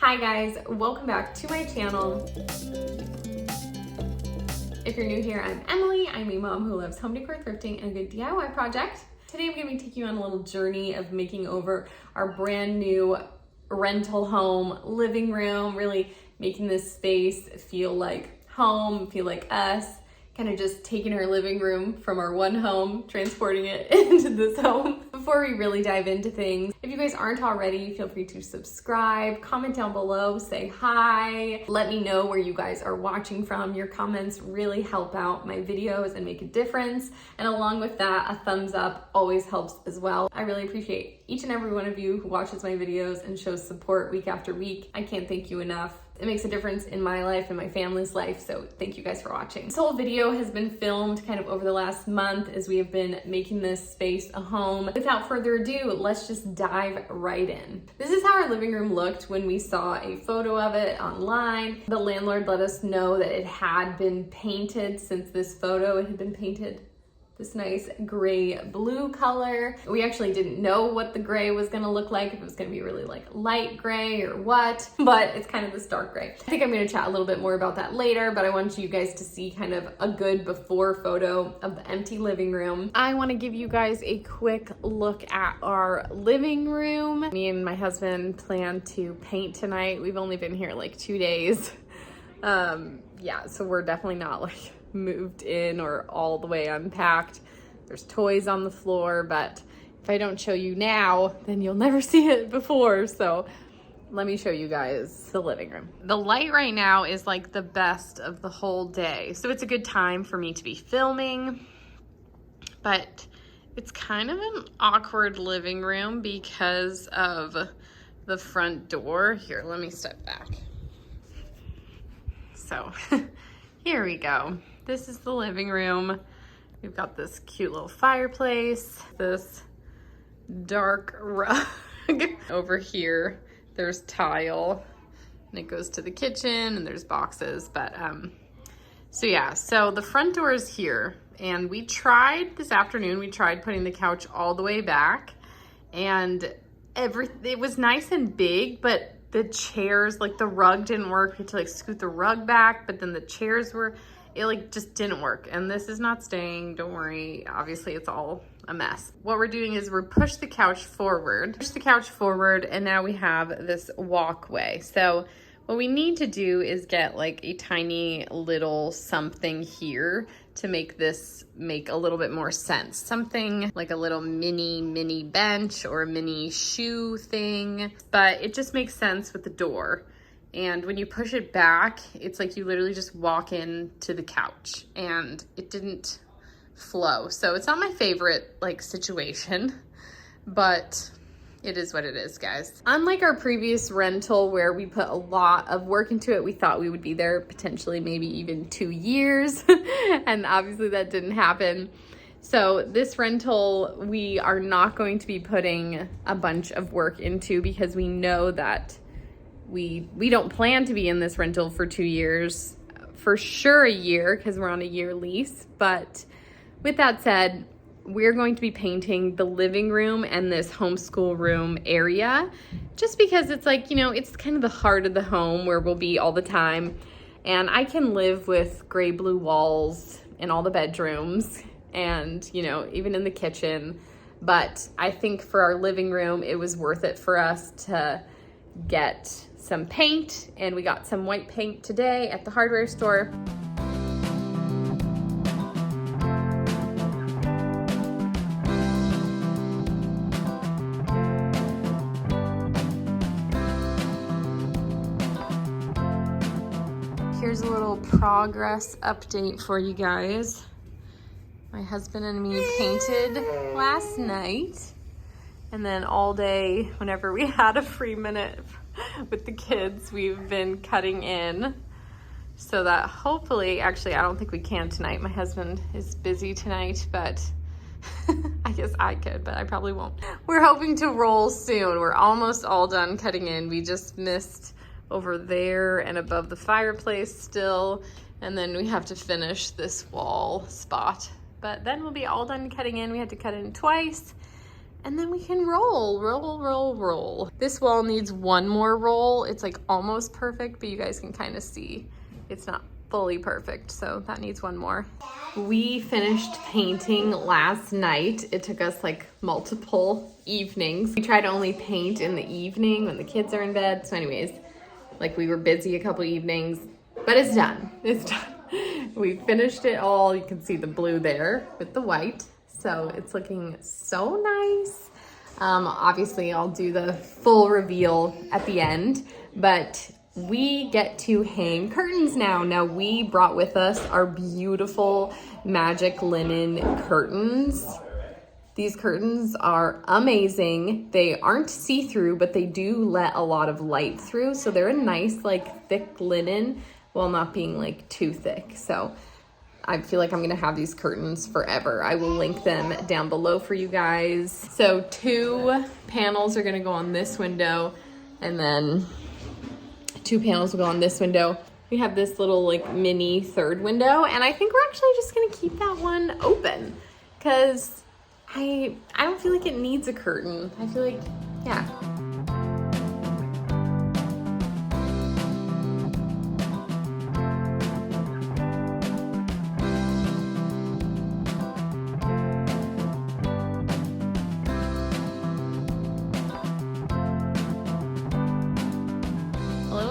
Hi guys, welcome back to my channel. If you're new here, I'm Emily. I'm a mom who loves home decor, thrifting, and a good DIY project. Today I'm going to be taking you on a little journey of making over our brand new rental home living room, really making this space feel like home, feel like us. Kind of just taking our living room from our one home, transporting it into this home. Before we really dive into things, if you guys aren't already, feel free to subscribe, comment down below, say hi, let me know where you guys are watching from. Your comments really help out my videos and make a difference. And along with that, a thumbs up always helps as well. I really appreciate each and every one of you who watches my videos and shows support week after week. I can't thank you enough. It makes a difference in my life and my family's life, so thank you guys for watching. This whole video has been filmed kind of over the last month as we have been making this space a home. Without further ado, let's just dive right in. This is how our living room looked when we saw a photo of it online. The landlord let us know that it had been painted since this photo. It had been painted this nice gray blue color. We actually didn't know what the gray was gonna look like, if it was gonna be really like light gray or what, but it's kind of this dark gray. I think I'm gonna chat a little bit more about that later, but I want you guys to see kind of a good before photo of the empty living room. I wanna give you guys a quick look at our living room. Me and my husband plan to paint tonight. We've only been here like 2 days. Yeah, so we're definitely not like moved in or all the way unpacked. There's toys on the floor, but if I don't show you now, then you'll never see it before. So let me show you guys the living room. The light right now is like the best of the whole day. So it's a good time for me to be filming, but it's kind of an awkward living room because of the front door. Here, let me step back. So here we go. This is the living room. We've got this cute little fireplace, this dark rug. Over here, there's tile, and it goes to the kitchen, and there's boxes. But so yeah, so the front door is here, and we tried this afternoon, we tried putting the couch all the way back, and it was nice and big, but the chairs, like the rug didn't work. We had to like scoot the rug back, but then the chairs it like just didn't work. And this is not staying, don't worry. Obviously it's all a mess. What we're doing is we're push the couch forward, and now we have this walkway. So what we need to do is get like a tiny little something here to make this make a little bit more sense. Something like a little mini bench or a mini shoe thing, but it just makes sense with the door. And when you push it back, it's like you literally just walk into the couch, and it didn't flow. So it's not my favorite like situation, but it is what it is, guys. Unlike our previous rental where we put a lot of work into it, we thought we would be there potentially maybe even 2 years. And obviously that didn't happen. So this rental, we are not going to be putting a bunch of work into because we know that we don't plan to be in this rental for 2 years, for sure a year, because we're on a year lease. But with that said, we're going to be painting the living room and this homeschool room area, just because it's like, you know, it's kind of the heart of the home where we'll be all the time. And I can live with gray blue walls in all the bedrooms and, you know, even in the kitchen. But I think for our living room, it was worth it for us to get some paint, and we got some white paint today at the hardware store. Here's a little progress update for you guys. My husband and me painted last night, and then all day, whenever we had a free minute with the kids, we've been cutting in so that hopefully, actually, I don't think we can tonight. My husband is busy tonight, but I guess I could, but I probably won't. We're hoping to roll soon. We're almost all done cutting in. We just missed over there and above the fireplace still, and then we have to finish this wall spot. But then we'll be all done cutting in. We had to cut in twice, and then we can roll, roll, roll, roll. This wall needs one more roll. It's like almost perfect, but you guys can kind of see it's not fully perfect, so that needs one more. We finished painting last night. It took us like multiple evenings. We try to only paint in the evening when the kids are in bed. So anyways, like we were busy a couple evenings, but it's done. It's done. We finished it all. You can see the blue there with the white. So it's looking so nice. Obviously I'll do the full reveal at the end, but we get to hang curtains now. Now we brought with us our beautiful magic linen curtains. These curtains are amazing. They aren't see-through, but they do let a lot of light through. So they're a nice like thick linen while not being like too thick. So I feel like I'm gonna have these curtains forever. I will link them down below for you guys. So 2 panels are gonna go on this window, and then 2 panels will go on this window. We have this little like mini third window, and I think we're actually just gonna keep that one open because I don't feel like it needs a curtain. I feel like, yeah.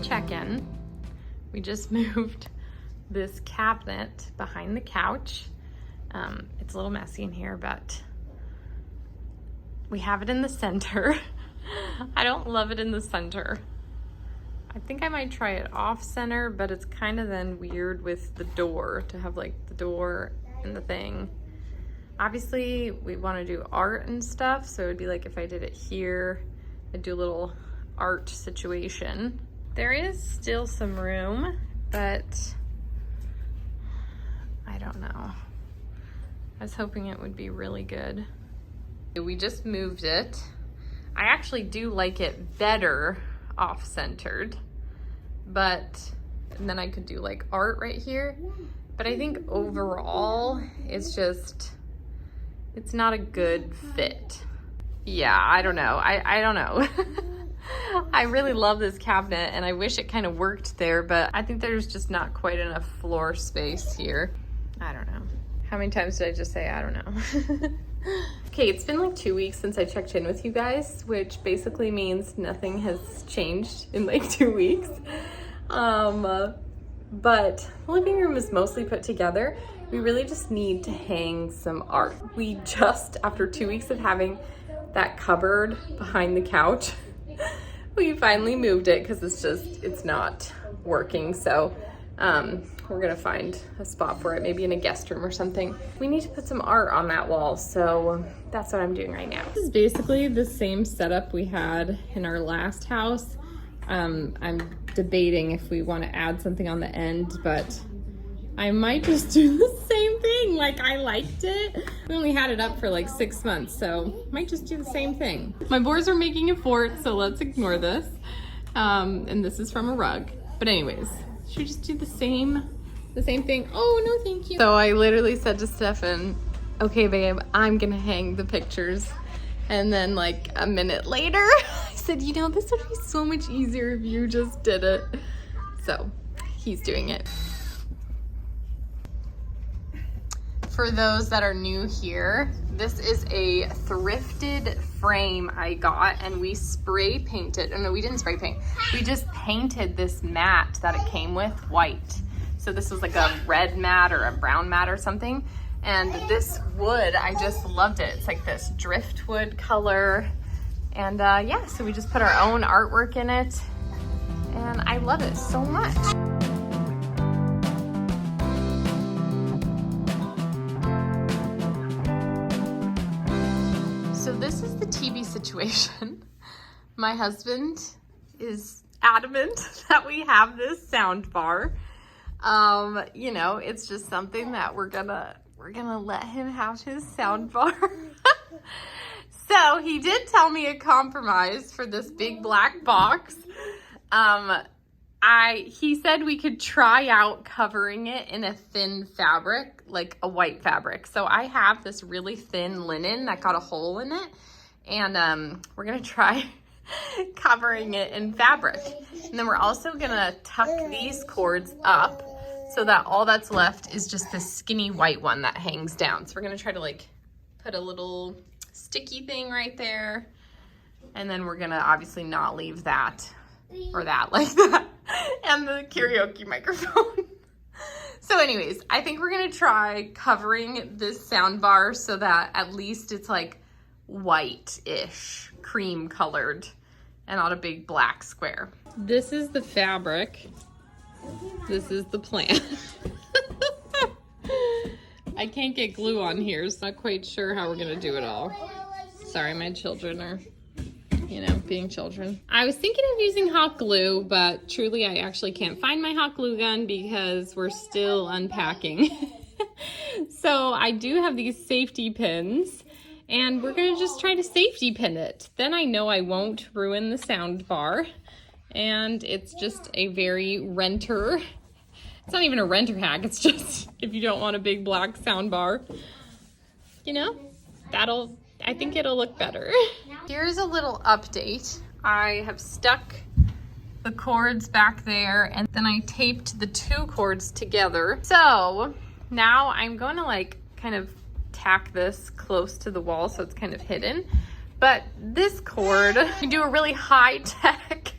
Check-in. We just moved this cabinet behind the couch. It's a little messy in here, but we have it in the center. I don't love it in the center. I think I might try it off center, but it's kind of then weird with the door to have like the door and the thing. Obviously we want to do art and stuff, so it would be like if I did it here, I'd do a little art situation. There is still some room, but I don't know. I was hoping it would be really good. We just moved it. I actually do like it better off-centered, but and then I could do like art right here. But I think overall, it's not a good fit. Yeah, I don't know. I don't know. I really love this cabinet and I wish it kind of worked there, but I think there's just not quite enough floor space here. I don't know. How many times did I just say I don't know? Okay, it's been like 2 weeks since I checked in with you guys, which basically means nothing has changed in like 2 weeks. But the living room is mostly put together. We really just need to hang some art. We just, after 2 weeks of having that cupboard behind the couch, we finally moved it because it's not working. So we're gonna find a spot for it, maybe in a guest room or something. We need to put some art on that wall, so that's what I'm doing right now. This is basically the same setup we had in our last house. I'm debating if we want to add something on the end, but I might just do the same thing. Like, I liked it. We only had it up for like 6 months, so might just do the same thing. My boys are making a fort, so let's ignore this. And this is from a rug. But anyways, should we just do the same thing? Oh, no, thank you. So I literally said to Stefan, okay, babe, I'm gonna hang the pictures. And then like a minute later, I said, you know, this would be so much easier if you just did it. So he's doing it. For those that are new here, this is a thrifted frame I got, and we spray painted. Oh no, we didn't spray paint. We just painted this mat that it came with white. So this was like a red mat or a brown mat or something. And this wood, I just loved it. It's like this driftwood color. And yeah, so we just put our own artwork in it. And I love it so much. So this is the TV situation. My husband is adamant that we have this sound bar. You know, it's just something that we're gonna let him have his sound bar. So he did tell me a compromise for this big black box. He said we could try out covering it in a thin fabric, like a white fabric. So I have this really thin linen that got a hole in it, And we're gonna try covering it in fabric. And then we're also gonna tuck these cords up so that all that's left is just this skinny white one that hangs down. So we're gonna try to like put a little sticky thing right there. And then we're gonna obviously not leave that or that like that and the karaoke microphone. So anyways, I think we're gonna try covering this sound bar so that at least it's like white-ish, cream colored, and not a big black square. This is the fabric. This is the plan. I can't get glue on here, so I'm not quite sure how we're gonna do it all. Sorry, my children are, you know, being children. I was thinking of using hot glue, but truly I actually can't find my hot glue gun because we're still unpacking. So I do have these safety pins, and we're gonna just try to safety pin it. Then I know I won't ruin the sound bar, and it's just a very renter. It's not even a renter hack, it's just if you don't want a big black sound bar, you know, I think it'll look better. Here's a little update. I have stuck the cords back there, and then I taped the two cords together. So now I'm going to like kind of tack this close to the wall so it's kind of hidden. But this cord, we do a really high-tech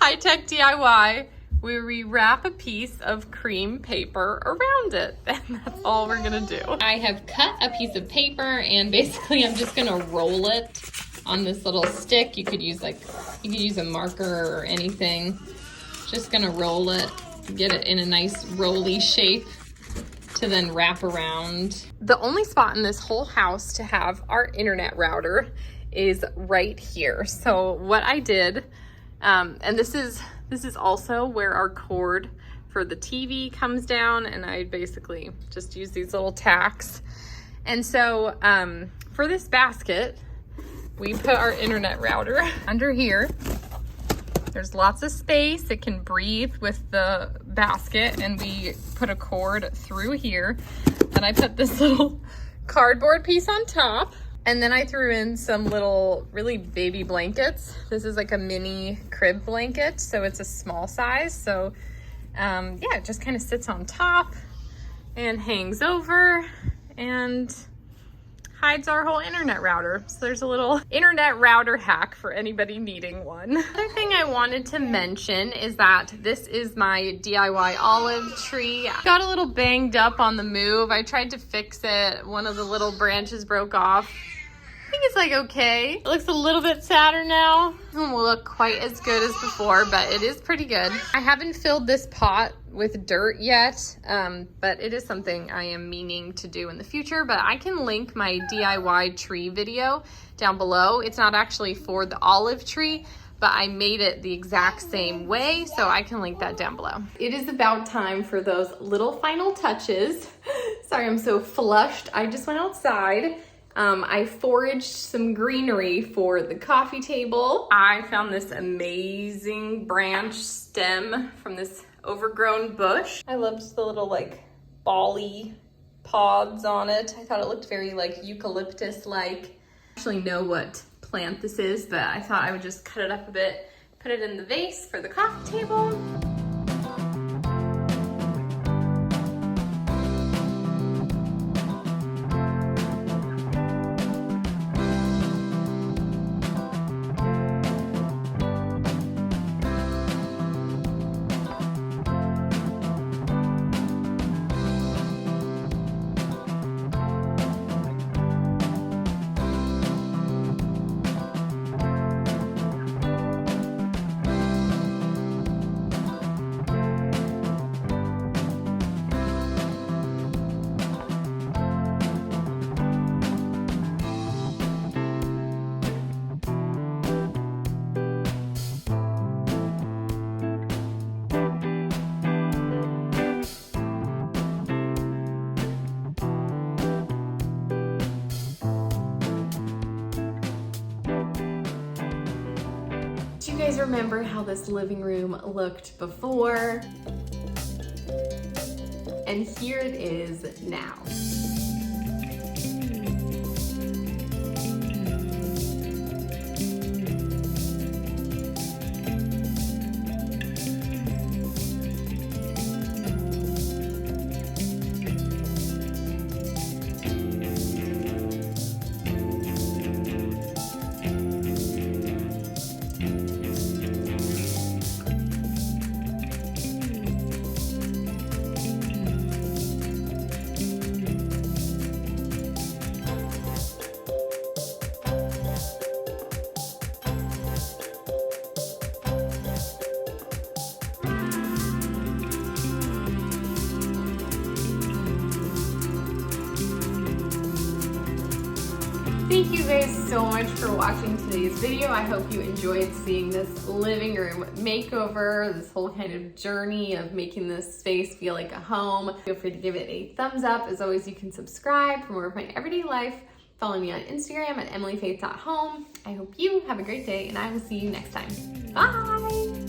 DIY where we wrap a piece of cream paper around it, and that's all we're gonna do. I have cut a piece of paper, and basically I'm just gonna roll it on this little stick. You could use a marker or anything. Just gonna roll it, get it in a nice rolly shape to then wrap around. The only spot in this whole house to have our internet router is right here. So what I did, and this is also where our cord for the TV comes down, and I basically just use these little tacks. And so for this basket, we put our internet router under here. There's lots of space. It can breathe with the basket, and we put a cord through here. And I put this little cardboard piece on top. And then I threw in some little really baby blankets. This is like a mini crib blanket, so it's a small size. So yeah, it just kind of sits on top and hangs over and hides our whole internet router. So there's a little internet router hack for anybody needing one. Another thing I wanted to mention is that this is my DIY olive tree. Got a little banged up on the move. I tried to fix it. One of the little branches broke off. I think it's like okay. It looks a little bit sadder now. It won't look quite as good as before, but it is pretty good. I haven't filled this pot with dirt yet, but it is something I am meaning to do in the future. But I can link my DIY tree video down below. It's not actually for the olive tree, but I made it the exact same way, so I can link that down below. It is about time for those little final touches. Sorry, I'm so flushed. I just went outside. I foraged some greenery for the coffee table. I found this amazing branch stem from this overgrown bush. I loved the little like bally pods on it. I thought it looked very like eucalyptus-like. I actually know what plant this is, but I thought I would just cut it up a bit, put it in the vase for the coffee table. You guys remember how this living room looked before? And here it is now. Thank you guys so much for watching today's video. I hope you enjoyed seeing this living room makeover, this whole kind of journey of making this space feel like a home. Feel free to give it a thumbs up. As always, you can subscribe for more of my everyday life. Follow me on Instagram at emilyfaith.home. I hope you have a great day, and I will see you next time. Bye!